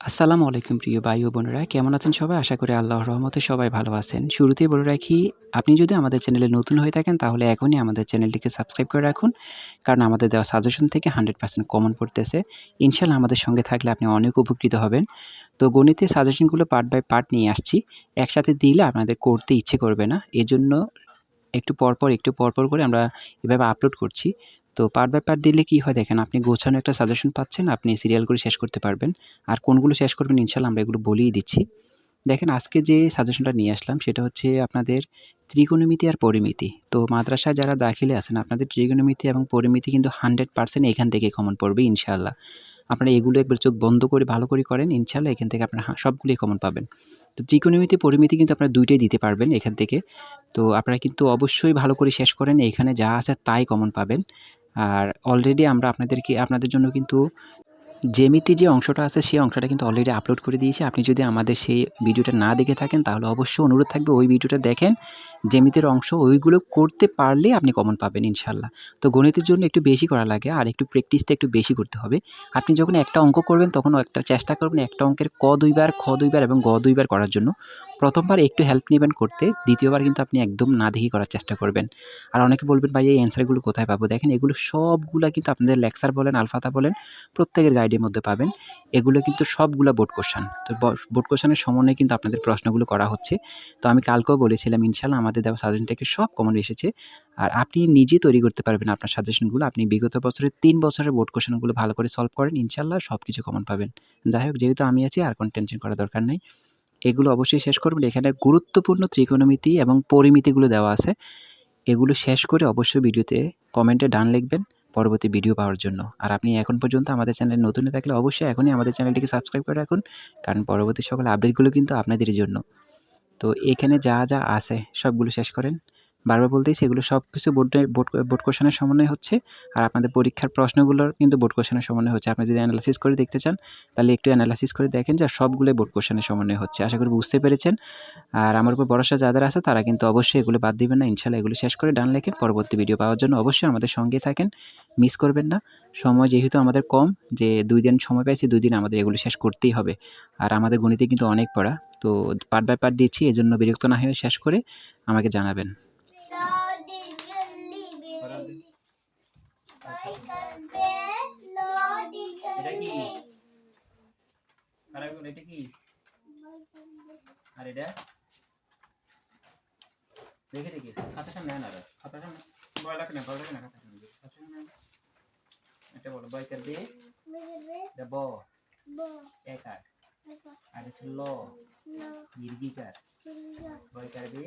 আসসালামু আলাইকুম প্রিয় ভাই ও বোনেরা, কেমন আছেন সবাই? আশা করি আল্লাহর রহমতে সবাই ভালো আছেন। শুরুতেই বলে রাখি, আপনি যদি আমাদের চ্যানেলে নতুন হয়ে থাকেন তাহলে এখনই আমাদের চ্যানেলটিকে সাবস্ক্রাইব করে রাখুন। কারণ আমাদের দেওয়া সাজেশন থেকে 100% কমন পড়তেছে। ইনশাআল্লাহ আমাদের সঙ্গে থাকলে আপনি অনেক উপকৃত হবেন। তো গণিতের সাজেশনগুলো পার্ট বাই পার্ট নিয়ে আসছি। একসাথে দিলে আপনাদের করতে ইচ্ছে করবে না। এজন্য একটু পরপর করে আমরা এভাবে আপলোড করছি। তো পার্ট বাই পার্ট দিলে কি হয় দেখেন, আপনি গোছানো একটা সাজেশন পাচ্ছেন, আপনি সিরিয়াল করে শেষ করতে পারবেন। আর কোনগুলো শেষ করবেন ইনশাআল্লাহ আমরা এগুলো বলেই দিচ্ছি। দেখেন আজকে যে সাজেশনটা নিয়ে আসলাম সেটা হচ্ছে আপনাদের ত্রিকোণমিতি আর পরিমিতি। তো মাদ্রাসায় যারা দাখিলে আছেন আপনাদের ত্রিকোণমিতি এবং পরিমিতি কিন্তু 100% এখান থেকে কমন পড়বে ইনশাআল্লাহ। আপনারা এগুলো একবার চোখ বন্ধ করে ভালো করে করেন, ইনশাআল্লাহ এখান থেকে আপনারা সবগুলোই কমন পাবেন। তো ত্রিকোণমিতি, পরিমিতি কিন্তু আপনারা ২ টাই দিতে পারবেন এখান থেকে। তো আপনারা কিন্তু অবশ্যই ভালো করে শেষ করেন, এখানে যা আছে তাই কমন পাবেন। আর অলরেডি আমরা আপনাদের জন্য কিন্তু জ্যামিতি যে অংশটা আছে সেই অংশটা কিন্তু অলরেডি আপলোড করে দিয়েছি। আপনি যদি আমাদের সেই ভিডিওটা না দেখে থাকেন তাহলে অবশ্যই অনুরোধ থাকবে ওই ভিডিওটা দেখেন। জ্যামিতির অংশ ওইগুলো করতে পারলে আপনি কমন পাবেন ইনশাআল্লাহ। তো গণিতের জন্য একটু বেশি করা লাগে আর একটু প্র্যাকটিসটা একটু বেশি করতে হবে। আপনি যখন একটা অঙ্ক করবেন তখন একটা চেষ্টা করবেন একটা অঙ্কের ক ২ বার, খ ২ বার এবং গ ২ বার করার জন্য। প্রথমবার একটু হেল্প নিবেন করতে, দ্বিতীয়বার কিন্তু আপনি একদম না দেখেই করার চেষ্টা করবেন। আর অনেকে বলবেন ভাই এই অ্যান্সারগুলো কোথায় পাবো? দেখেন এগুলো সবগুলা কিন্তু আপনাদের লেকচার বলেন, আলফাতা বলেন প্রত্যেকের গাইডের মধ্যে পাবেন। এগুলো কিন্তু সবগুলা বোর্ড কোয়েশ্চেন। তো বোর্ড কোয়েশ্চেনের সমন্বয়ে কিন্তু আপনাদের প্রশ্নগুলো করা হচ্ছে। তো আমি কালকেও বলেছিলাম ইনশাআল্লাহ আমাদের দেওয়া সাজেশন থেকে সব কমন এসেছে। আর আপনি নিজে তৈরি করতে পারবেন আপনার সাজেশনগুলো। আপনি বিগত বছরের ৩ বছরের বোর্ড কোয়েশ্চেনগুলো ভালো করে সলভ করেন, ইনশাআল্লাহ সবকিছু কমন পাবেন। যাই হোক, যেহেতু আমি আছি আর কোনো টেনশন করার দরকার নাই। এগুলো অবশ্যই শেষ করবেন। এখানে গুরুত্বপূর্ণ ত্রিকোণমিতি এবং পরিমিতিগুলো দেওয়া আছে। এগুলো শেষ করে অবশ্যই ভিডিওতে কমেন্টে ডান লিখবেন পরবর্তী ভিডিও পাওয়ার জন্য। আর আপনি এখন পর্যন্ত আমাদের চ্যানেলে নতুন হয়ে থাকলে অবশ্যই এখনই আমাদের চ্যানেলটিকে সাবস্ক্রাইব করে রাখুন। কারণ পরবর্তী সকল আপডেটগুলো কিন্তু আপনাদেরই জন্য। তো এখানে যা আছে সবগুলো শেষ করেন। বারবার বলতেছি এগুলো সবকিছু বোর্ড কোয়েশ্চেনের সমন্বয়ে হচ্ছে। আর আপনাদের পরীক্ষার প্রশ্নগুলোর কিন্তু বোর্ড কোয়েশ্চেনের সমন্বয়ে হচ্ছে। আপনি যদি এনালাইসিস করে দেখতে চান তাহলে একটু এনালাইসিস করে দেখেন যে সবগুলোই বোর্ড কোয়েশ্চেনের সমন্বয়ে হচ্ছে। আশা করি বুঝতে পেরেছেন। আর আমার উপর ভরসা যাদের আছে তারা কিন্তু অবশ্যই এগুলো বাদ দিবেন না। ইনশাআল্লাহ এগুলো শেষ করে ডান লেখেন। পরবর্তী ভিডিও পাওয়ার জন্য অবশ্যই আমাদের সঙ্গেই থাকেন। মিস করবেন না। সময় যেহেতু আমাদের কম, যে ২ দিন সময় পেয়েছি ২ দিন আমাদের এগুলো শেষ করতেই হবে। আর আমাদের গণিতে কিন্তু অনেক পড়া। তো পার্ট বাই পার্ট দিচ্ছি, এজন্য বিরক্ত না হয়ে শেষ করে আমাকে জানাবেন। আর এটা দেখি খাতা সামনে আন, আর খাতা সামনে ভয় লাগে না খাতা সামনে। এটা বলো বয়কার বে ব একার আর হচ্ছে ল দীর্ঘিকার বয়কার বে